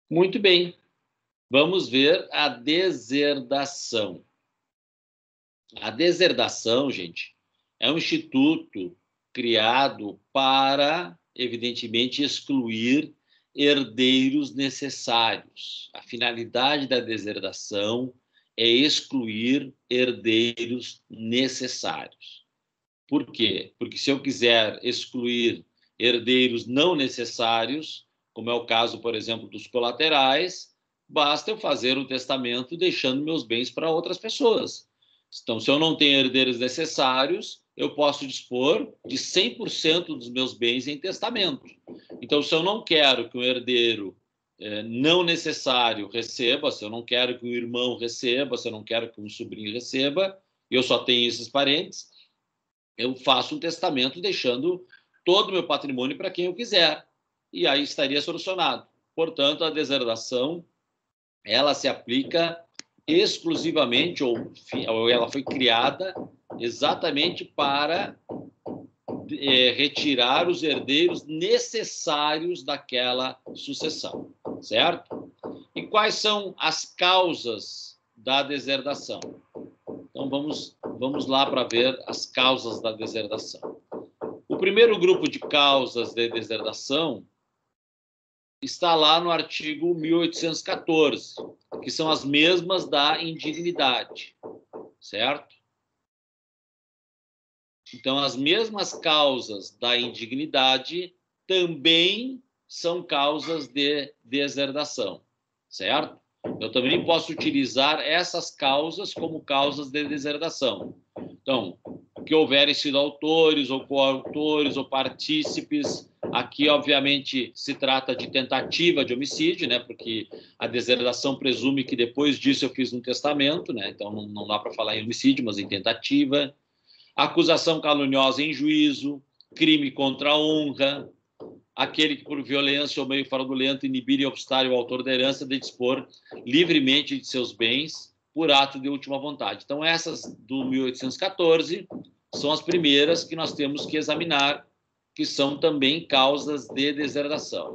Muito bem. Vamos ver a deserdação. A deserdação, gente, é um instituto criado para, evidentemente, excluir herdeiros necessários. A finalidade da deserdação é excluir herdeiros necessários. Por quê? Porque se eu quiser excluir herdeiros não necessários, como é o caso, por exemplo, dos colaterais, basta eu fazer um testamento deixando meus bens para outras pessoas. Então, se eu não tenho herdeiros necessários, eu posso dispor de 100% dos meus bens em testamento. Então, se eu não quero que um herdeiro não necessário receba, se eu não quero que um irmão receba, se eu não quero que um sobrinho receba, eu só tenho esses parentes, eu faço um testamento deixando todo o meu patrimônio para quem eu quiser. E aí estaria solucionado. Portanto, a deserdação, ela se aplica exclusivamente, ou ela foi criada exatamente para retirar os herdeiros necessários daquela sucessão, certo? E quais são as causas da deserdação? Então, vamos lá para ver as causas da deserdação. O primeiro grupo de causas de deserdação está lá no artigo 1814, que são as mesmas da indignidade, certo? Então, as mesmas causas da indignidade também são causas de deserdação, certo? Eu também posso utilizar essas causas como causas de deserdação. Então, que houverem sido autores ou coautores ou partícipes, aqui, obviamente, se trata de tentativa de homicídio, né? Porque a deserdação presume que depois disso eu fiz um testamento, né? Então, não dá para falar em homicídio, mas em tentativa. Acusação caluniosa em juízo, crime contra a honra, aquele que por violência ou meio fraudulento inibir e obstar o autor da herança de dispor livremente de seus bens por ato de última vontade. Então, essas do 1814 são as primeiras que nós temos que examinar, que são também causas de deserdação.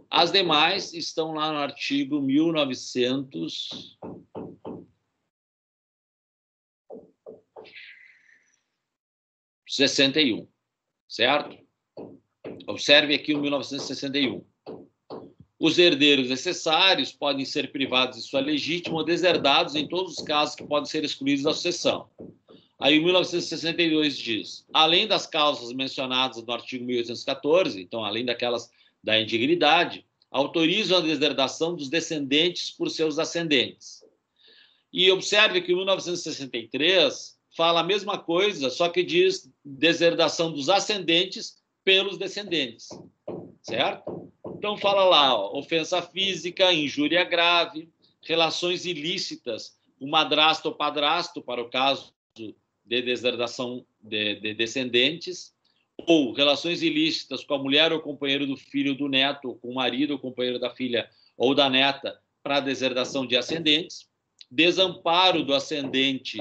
As demais estão lá no artigo 1961, certo? Observe aqui o 1961. Os herdeiros necessários podem ser privados de sua legítima ou deserdados em todos os casos que podem ser excluídos da sucessão. Aí o 1962 diz, além das causas mencionadas no artigo 1814, então além daquelas da indignidade, autorizam a deserdação dos descendentes por seus ascendentes. E observe que o 1963 fala a mesma coisa, só que diz deserdação dos ascendentes pelos descendentes, certo? Então fala lá, ó, ofensa física, injúria grave, relações ilícitas, o madrasto ou padrasto, para o caso de deserdação de descendentes, ou relações ilícitas com a mulher ou companheiro do filho do neto, ou com o marido ou companheiro da filha ou da neta, para deserdação de ascendentes, desamparo do ascendente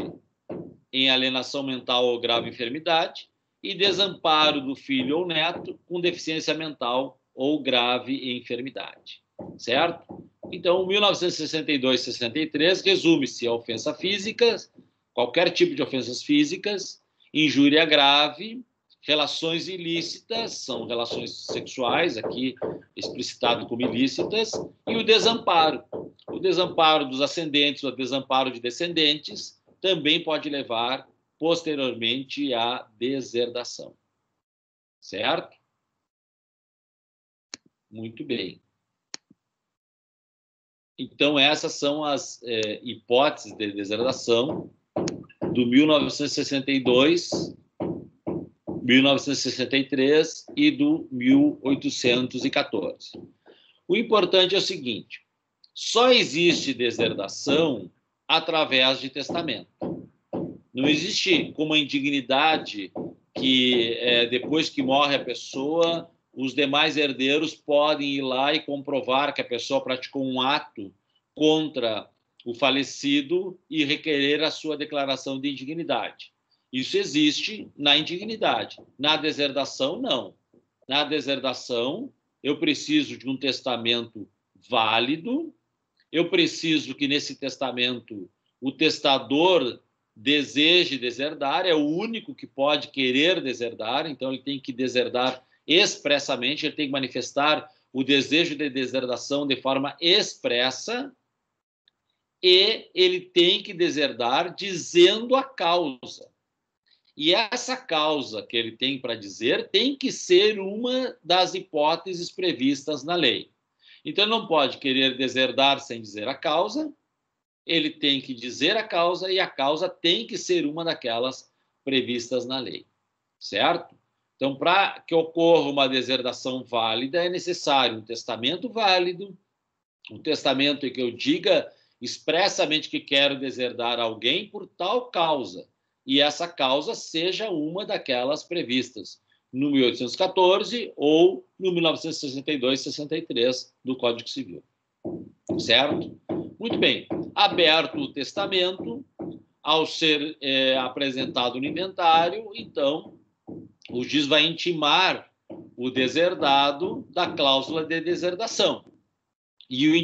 em alienação mental ou grave enfermidade, e desamparo do filho ou neto com deficiência mental ou grave enfermidade, certo? Então, 1962-63 resume-se a ofensa física, qualquer tipo de ofensas físicas, injúria grave, relações ilícitas, são relações sexuais, aqui explicitado como ilícitas, e o desamparo. O desamparo dos ascendentes, o desamparo de descendentes, também pode levar posteriormente à deserdação. Certo? Muito bem. Então, essas são as hipóteses de deserdação do 1962, 1963 e do 1814. O importante é o seguinte, só existe deserdação através de testamento. Não existe como a indignidade que depois que morre a pessoa, os demais herdeiros podem ir lá e comprovar que a pessoa praticou um ato contra o falecido e requerer a sua declaração de indignidade. Isso existe na indignidade. Na deserdação, não. Na deserdação, eu preciso de um testamento válido. Eu preciso que nesse testamento o testador deseje deserdar, é o único que pode querer deserdar, então ele tem que deserdar expressamente, ele tem que manifestar o desejo de deserdação de forma expressa, e ele tem que deserdar dizendo a causa. E essa causa que ele tem para dizer tem que ser uma das hipóteses previstas na lei. Então, ele não pode querer deserdar sem dizer a causa, ele tem que dizer a causa, e a causa tem que ser uma daquelas previstas na lei, certo? Então, para que ocorra uma deserdação válida, é necessário um testamento válido, um testamento em que eu diga expressamente que quero deserdar alguém por tal causa, e essa causa seja uma daquelas previstas no 1814 ou no 1962-63 do Código Civil. Certo? Muito bem. Aberto o testamento, ao ser apresentado no inventário, então, o juiz vai intimar o deserdado da cláusula de deserdação. E o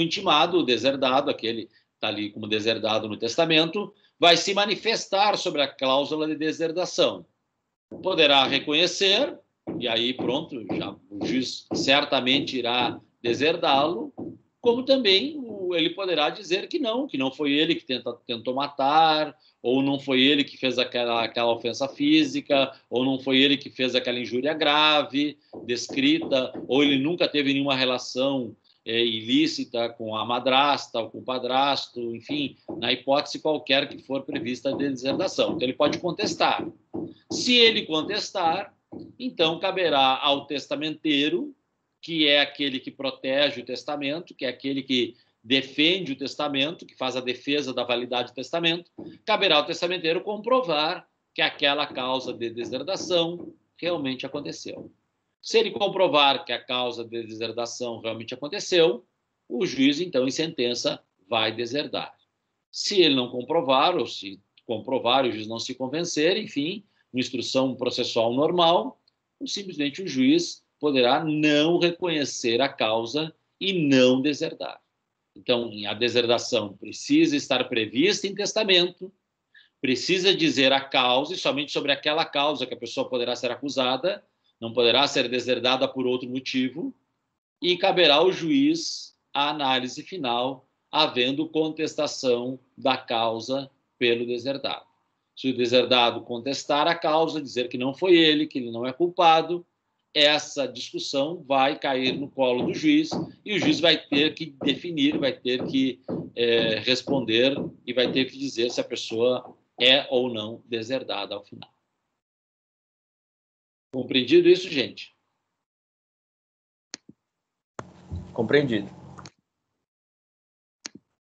intimado, o deserdado, aquele que está ali como deserdado no testamento, vai se manifestar sobre a cláusula de deserdação. Poderá reconhecer, e aí pronto, já o juiz certamente irá deserdá-lo, como também ele poderá dizer que não foi ele que tentou matar, ou não foi ele que fez aquela ofensa física, ou não foi ele que fez aquela injúria grave, descrita, ou ele nunca teve nenhuma relação ilícita com a madrasta ou com o padrasto, enfim, na hipótese qualquer que for prevista de deserdação. Então, ele pode contestar. Se ele contestar, então caberá ao testamenteiro, que é aquele que protege o testamento, que é aquele que defende o testamento, que faz a defesa da validade do testamento, caberá ao testamenteiro comprovar que aquela causa de deserdação realmente aconteceu. Se ele comprovar que a causa de deserdação realmente aconteceu, o juiz, então, em sentença, vai deserdar. Se ele não comprovar, ou se comprovar e o juiz não se convencer, enfim, uma instrução processual normal, simplesmente o juiz poderá não reconhecer a causa e não deserdar. Então, a deserdação precisa estar prevista em testamento, precisa dizer a causa, e somente sobre aquela causa que a pessoa poderá ser acusada, não poderá ser deserdada por outro motivo, e caberá ao juiz a análise final, havendo contestação da causa pelo deserdado. Se o deserdado contestar a causa, dizer que não foi ele, que ele não é culpado, essa discussão vai cair no colo do juiz, e o juiz vai ter que definir, vai ter que responder, e vai ter que dizer se a pessoa é ou não deserdada ao final. Compreendido isso, gente? Compreendido.